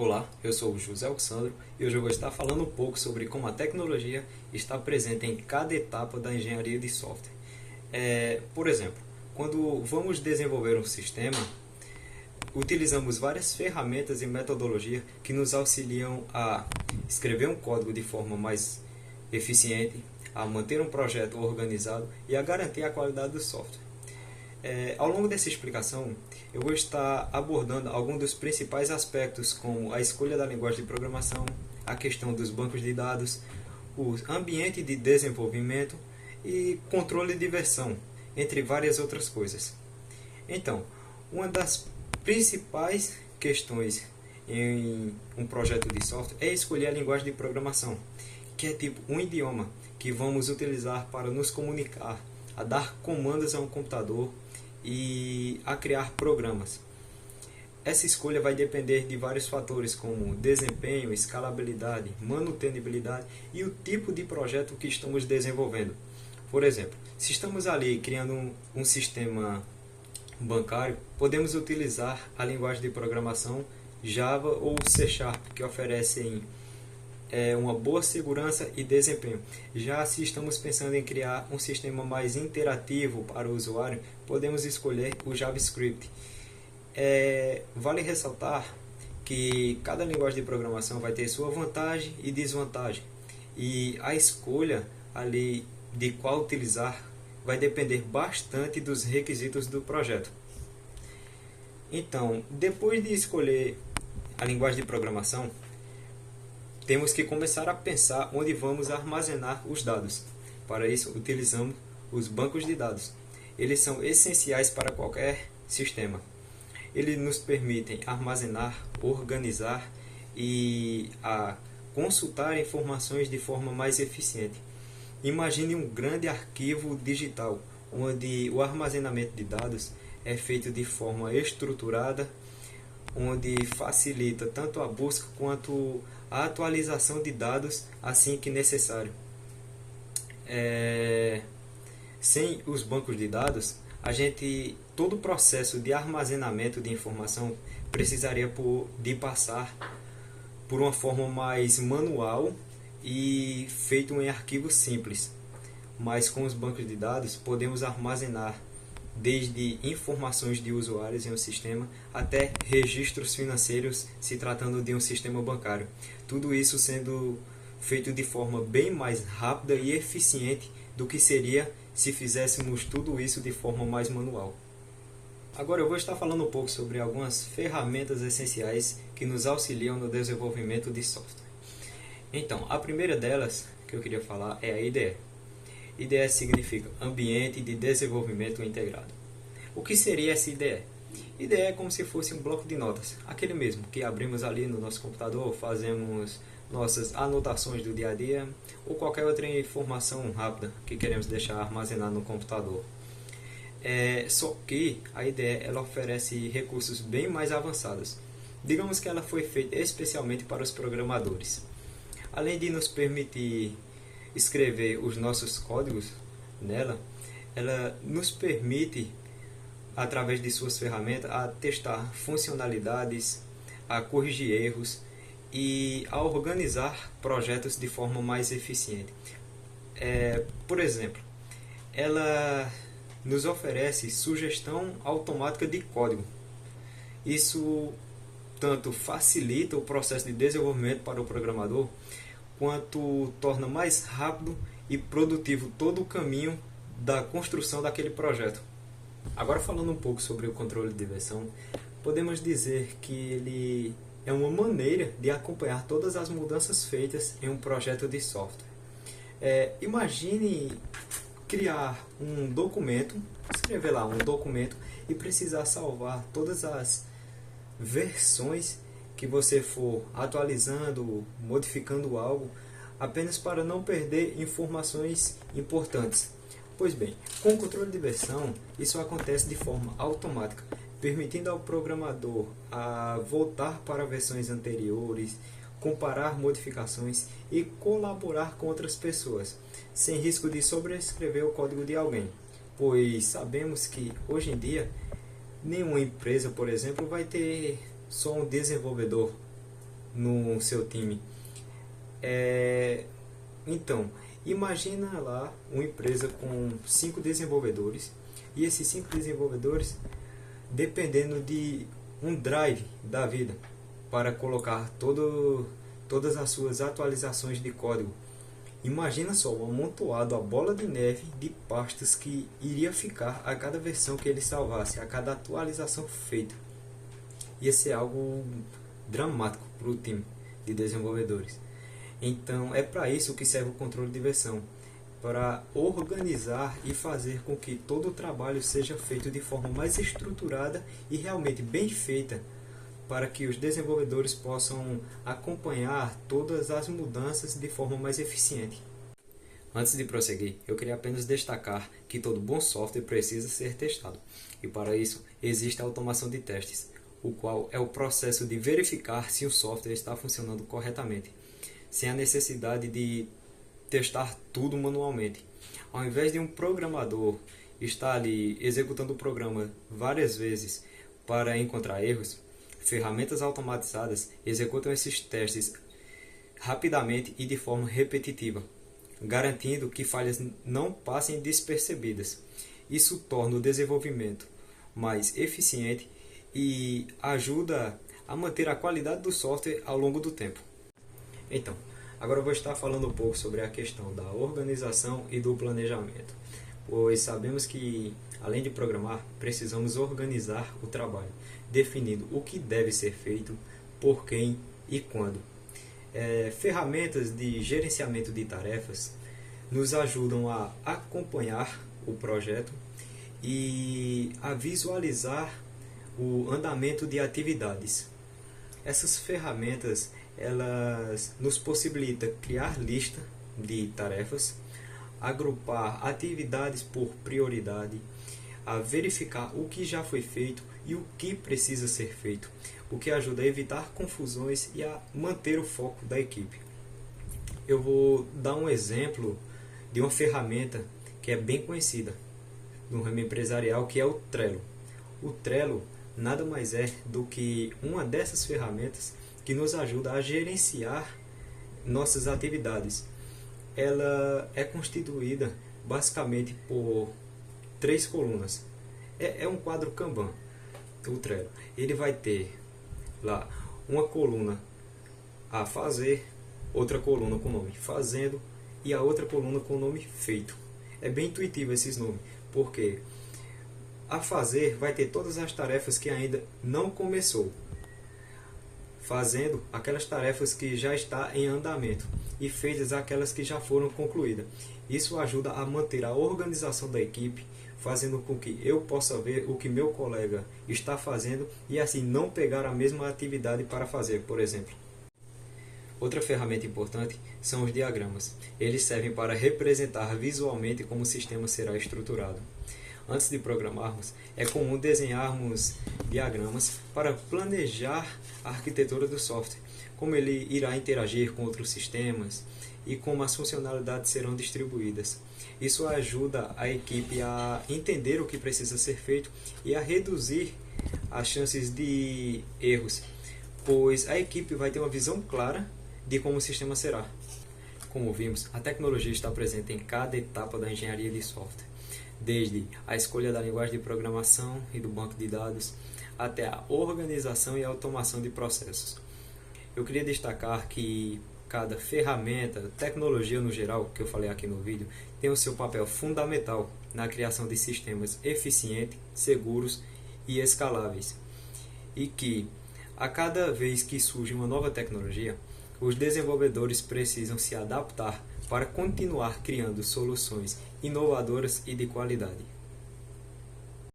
Olá, eu sou o José Alexandro e hoje eu vou estar falando um pouco sobre como a tecnologia está presente em cada etapa da engenharia de software. Por exemplo, quando vamos desenvolver um sistema, utilizamos várias ferramentas e metodologias que nos auxiliam a escrever um código de forma mais eficiente, a manter um projeto organizado e a garantir a qualidade do software. Ao longo dessa explicação, eu vou estar abordando alguns dos principais aspectos, como a escolha da linguagem de programação, a questão dos bancos de dados, o ambiente de desenvolvimento e controle de versão, entre várias outras coisas. Então, uma das principais questões em um projeto de software é escolher a linguagem de programação, que é tipo um idioma que vamos utilizar para nos comunicar, a dar comandos a um computador e a criar programas. Essa escolha vai depender de vários fatores como desempenho, escalabilidade, manutenibilidade e o tipo de projeto que estamos desenvolvendo. Por exemplo, se estamos ali criando um sistema bancário, podemos utilizar a linguagem de programação Java ou C Sharp, que oferecem uma boa segurança e desempenho. Já se estamos pensando em criar um sistema mais interativo para o usuário, podemos escolher o JavaScript. Vale ressaltar que cada linguagem de programação vai ter sua vantagem e desvantagem, e a escolha ali de qual utilizar vai depender bastante dos requisitos do projeto. Então, depois de escolher a linguagem de programação, temos que começar a pensar onde vamos armazenar os dados. Para isso, utilizamos os bancos de dados. Eles são essenciais para qualquer sistema. Eles nos permitem armazenar, organizar e consultar informações de forma mais eficiente. Imagine um grande arquivo digital, onde o armazenamento de dados é feito de forma estruturada, onde facilita tanto a busca quanto a atualização de dados assim que necessário. Sem os bancos de dados, todo o processo de armazenamento de informação precisaria de passar por uma forma mais manual e feito em arquivos simples. Mas com os bancos de dados podemos armazenar desde informações de usuários em um sistema até registros financeiros se tratando de um sistema bancário. Tudo isso sendo feito de forma bem mais rápida e eficiente do que seria se fizéssemos tudo isso de forma mais manual. Agora eu vou estar falando um pouco sobre algumas ferramentas essenciais que nos auxiliam no desenvolvimento de software. Então, a primeira delas que eu queria falar é a IDE. IDE significa Ambiente de Desenvolvimento Integrado. O que seria essa IDE? IDE é como se fosse um bloco de notas, aquele mesmo que abrimos ali no nosso computador, fazemos nossas anotações do dia a dia ou qualquer outra informação rápida que queremos deixar armazenada no computador. Só que a IDE ela oferece recursos bem mais avançados. Digamos que ela foi feita especialmente para os programadores. Além de nos permitir escrever os nossos códigos nela, ela nos permite, através de suas ferramentas, a testar funcionalidades, a corrigir erros e a organizar projetos de forma mais eficiente. Por exemplo, ela nos oferece sugestão automática de código. Isso tanto facilita o processo de desenvolvimento para o programador, quanto torna mais rápido e produtivo todo o caminho da construção daquele projeto. Agora, falando um pouco sobre o controle de versão, podemos dizer que ele é uma maneira de acompanhar todas as mudanças feitas em um projeto de software. Imagine criar um documento, escrever lá um documento e precisar salvar todas as versões que você for atualizando, modificando algo, apenas para não perder informações importantes. Pois bem, com o controle de versão, isso acontece de forma automática, permitindo ao programador a voltar para versões anteriores, comparar modificações e colaborar com outras pessoas, sem risco de sobrescrever o código de alguém, pois sabemos que hoje em dia nenhuma empresa, por exemplo, vai ter só um desenvolvedor no seu time. Então, imagina lá uma empresa com 5 desenvolvedores, e esses 5 desenvolvedores dependendo de um drive da vida para colocar todas as suas atualizações de código. Imagina só um amontoado, a bola de neve de pastas que iria ficar a cada versão que ele salvasse, a cada atualização feita. Ia ser algo dramático para o time de desenvolvedores. Então é para isso que serve o controle de versão, para organizar e fazer com que todo o trabalho seja feito de forma mais estruturada e realmente bem feita, para que os desenvolvedores possam acompanhar todas as mudanças de forma mais eficiente. Antes de prosseguir, eu queria apenas destacar que todo bom software precisa ser testado, e para isso existe a automação de testes, o qual é o processo de verificar se o software está funcionando corretamente, sem a necessidade de testar tudo manualmente. Ao invés de um programador estar ali executando o programa várias vezes para encontrar erros, ferramentas automatizadas executam esses testes rapidamente e de forma repetitiva, garantindo que falhas não passem despercebidas. Isso torna o desenvolvimento mais eficiente e ajuda a manter a qualidade do software ao longo do tempo. Então, agora eu vou estar falando um pouco sobre a questão da organização e do planejamento, pois sabemos que, além de programar, precisamos organizar o trabalho, definindo o que deve ser feito, por quem e quando. Ferramentas de gerenciamento de tarefas nos ajudam a acompanhar o projeto e a visualizar o andamento de atividades. Essas ferramentas elas nos possibilitam criar lista de tarefas, agrupar atividades por prioridade, a verificar o que já foi feito e o que precisa ser feito, o que ajuda a evitar confusões e a manter o foco da equipe. Eu vou dar um exemplo de uma ferramenta que é bem conhecida no ramo empresarial, que é o Trello. O Trello nada mais é do que uma dessas ferramentas que nos ajuda a gerenciar nossas atividades. Ela é constituída basicamente por 3 colunas. É um quadro Kanban, o Trello. Ele vai ter lá uma coluna a fazer, outra coluna com o nome fazendo e a outra coluna com o nome feito. É bem intuitivo esses nomes, porque a fazer vai ter todas as tarefas que ainda não começou, fazendo aquelas tarefas que já está em andamento e feitas aquelas que já foram concluídas. Isso ajuda a manter a organização da equipe, fazendo com que eu possa ver o que meu colega está fazendo e assim não pegar a mesma atividade para fazer, por exemplo. Outra ferramenta importante são os diagramas. Eles servem para representar visualmente como o sistema será estruturado. Antes de programarmos, é comum desenharmos diagramas para planejar a arquitetura do software, como ele irá interagir com outros sistemas e como as funcionalidades serão distribuídas. Isso ajuda a equipe a entender o que precisa ser feito e a reduzir as chances de erros, pois a equipe vai ter uma visão clara de como o sistema será. Como vimos, a tecnologia está presente em cada etapa da engenharia de software, desde a escolha da linguagem de programação e do banco de dados, até a organização e automação de processos. Eu queria destacar que cada ferramenta, tecnologia no geral, que eu falei aqui no vídeo, tem o seu papel fundamental na criação de sistemas eficientes, seguros e escaláveis. E que, a cada vez que surge uma nova tecnologia, os desenvolvedores precisam se adaptar para continuar criando soluções inovadoras e de qualidade.